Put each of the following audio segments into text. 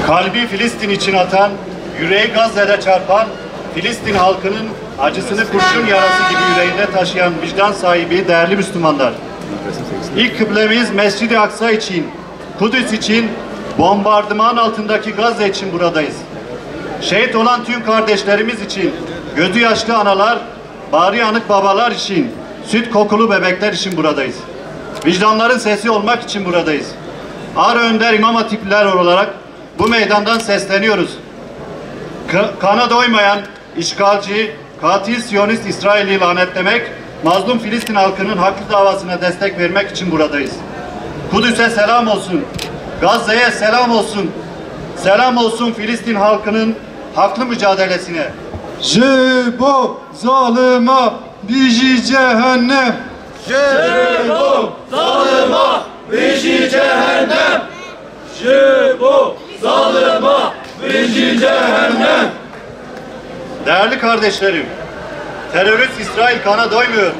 Kalbi Filistin için atan, yüreği Gazze'de çarpan, Filistin halkının acısını kurşun yarası gibi yüreğinde taşıyan vicdan sahibi değerli Müslümanlar. İlk kıblemiz Mescid-i Aksa için, Kudüs için, bombardıman altındaki Gazze için buradayız. Şehit olan tüm kardeşlerimiz için, gözü yaşlı analar, bağrı yanık babalar için, süt kokulu bebekler için buradayız. Vicdanların sesi olmak için buradayız. Ağrı Önder İmam Hatipliler olarak bu meydandan sesleniyoruz. Kana doymayan işgalci, katil Siyonist İsrail'i lanetlemek, mazlum Filistin halkının haklı davasına destek vermek için buradayız. Kudüs'e selam olsun, Gazze'ye selam olsun, selam olsun Filistin halkının haklı mücadelesine. Jebo zalıma biji cehennem. Jebo zalıma biji cehennem. Jebo zalıma biji cehennem. Değerli kardeşlerim, terörist İsrail kana doymuyor.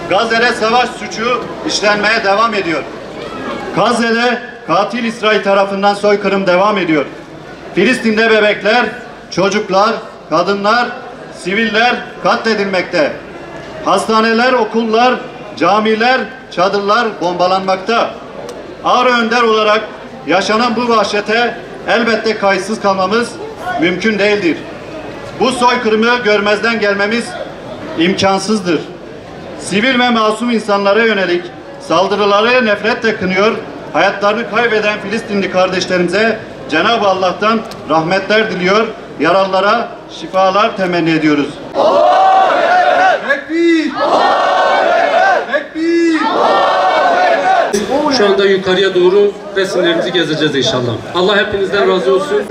Gazze'de savaş suçu işlenmeye devam ediyor. Gazze'de katil İsrail tarafından soykırım devam ediyor. Filistin'de bebekler, çocuklar, kadınlar, siviller katledilmekte. Hastaneler, okullar, camiler, çadırlar bombalanmakta. Ağrı Önder olarak yaşanan bu vahşete elbette kayıtsız kalmamız mümkün değildir. Bu soykırımı görmezden gelmemiz imkansızdır. Sivil ve masum insanlara yönelik saldırıları nefretle kınıyor, hayatlarını kaybeden Filistinli kardeşlerimize Cenab-ı Allah'tan rahmetler diliyor, yaralılara şifalar temenni ediyoruz. Allahu Ekber! Tekbir! Allahu Ekber! Tekbir! Şu anda yukarıya doğru resimlerimizi gezeceğiz inşallah. Allah hepinizden razı olsun.